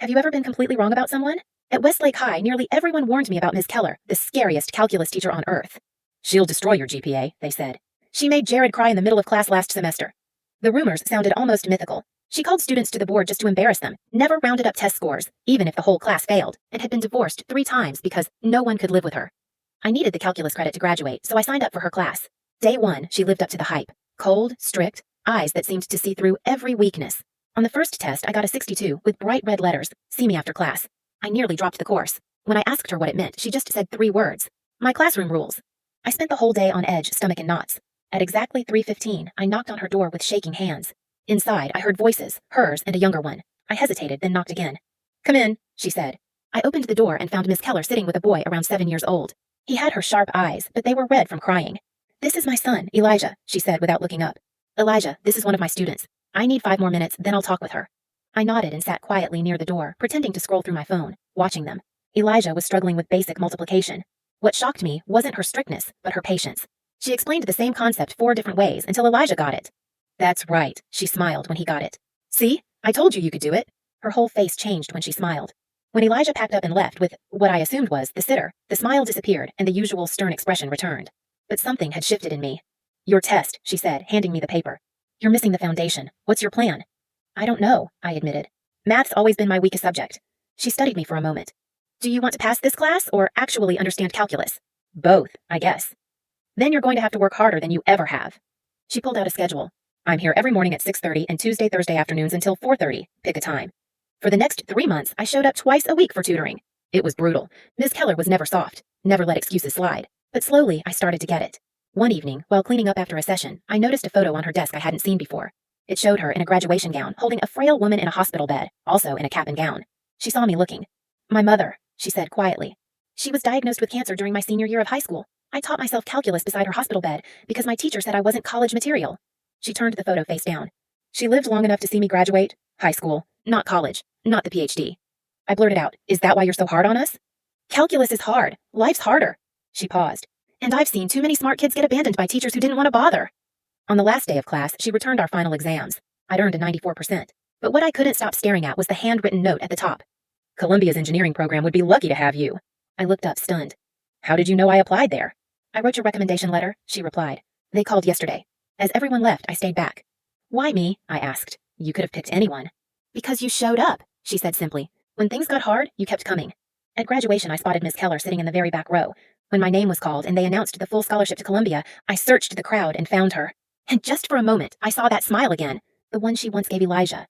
Have you ever been completely wrong about someone? At Westlake High, nearly everyone warned me about Ms. Keller, the scariest calculus teacher on earth. She'll destroy your GPA, they said. She made Jared cry in the middle of class last semester. The rumors sounded almost mythical. She called students to the board just to embarrass them, never rounded up test scores, even if the whole class failed, and had been divorced 3 times because no one could live with her. I needed the calculus credit to graduate, so I signed up for her class. Day 1, she lived up to the hype. Cold, strict, eyes that seemed to see through every weakness. On the first test, I got a 62 with bright red letters, "See me after class." I nearly dropped the course. When I asked her what it meant, she just said 3 words. My classroom rules. I spent the whole day on edge, stomach in knots. At exactly 3:15, I knocked on her door with shaking hands. Inside, I heard voices, hers and a younger one. I hesitated, then knocked again. "Come in," she said. I opened the door and found Miss Keller sitting with a boy around 7 years old. He had her sharp eyes, but they were red from crying. "This is my son, Elijah," she said without looking up. "Elijah, this is one of my students. I need 5 more minutes, then I'll talk with her." I nodded and sat quietly near the door, pretending to scroll through my phone, watching them. Elijah was struggling with basic multiplication. What shocked me wasn't her strictness, but her patience. She explained the same concept 4 different ways until Elijah got it. "That's right," she smiled when he got it. "See? I told you could do it." Her whole face changed when she smiled. When Elijah packed up and left with what I assumed was the sitter, the smile disappeared and the usual stern expression returned. But something had shifted in me. "Your test," she said, handing me the paper. "You're missing the foundation. What's your plan?" "I don't know," I admitted. "Math's always been my weakest subject." She studied me for a moment. "Do you want to pass this class or actually understand calculus?" "Both, I guess." "Then you're going to have to work harder than you ever have." She pulled out a schedule. "I'm here every morning at 6:30 and Tuesday, Thursday afternoons until 4:30. Pick a time." For the next 3 months, I showed up twice a week for tutoring. It was brutal. Ms. Keller was never soft, never let excuses slide. But slowly, I started to get it. One evening, while cleaning up after a session, I noticed a photo on her desk I hadn't seen before. It showed her in a graduation gown, holding a frail woman in a hospital bed, also in a cap and gown. She saw me looking. "My mother," she said quietly. "She was diagnosed with cancer during my senior year of high school. I taught myself calculus beside her hospital bed because my teacher said I wasn't college material." She turned the photo face down. "She lived long enough to see me graduate. High school, not college, not the PhD." I blurted out, "Is that why you're so hard on us?" "Calculus is hard. Life's harder." She paused. "And I've seen too many smart kids get abandoned by teachers who didn't want to bother." On the last day of class, she returned our final exams. I'd earned a 94%. But what I couldn't stop staring at was the handwritten note at the top. "Columbia's engineering program would be lucky to have you." I looked up, stunned. "How did you know I applied there?" "I wrote your recommendation letter," she replied. "They called yesterday." As everyone left, I stayed back. "Why me?" I asked. "You could have picked anyone." "Because you showed up," she said simply. "When things got hard, you kept coming." At graduation, I spotted Miss Keller sitting in the very back row. When my name was called and they announced the full scholarship to Columbia, I searched the crowd and found her. And just for a moment, I saw that smile again, the one she once gave Elijah.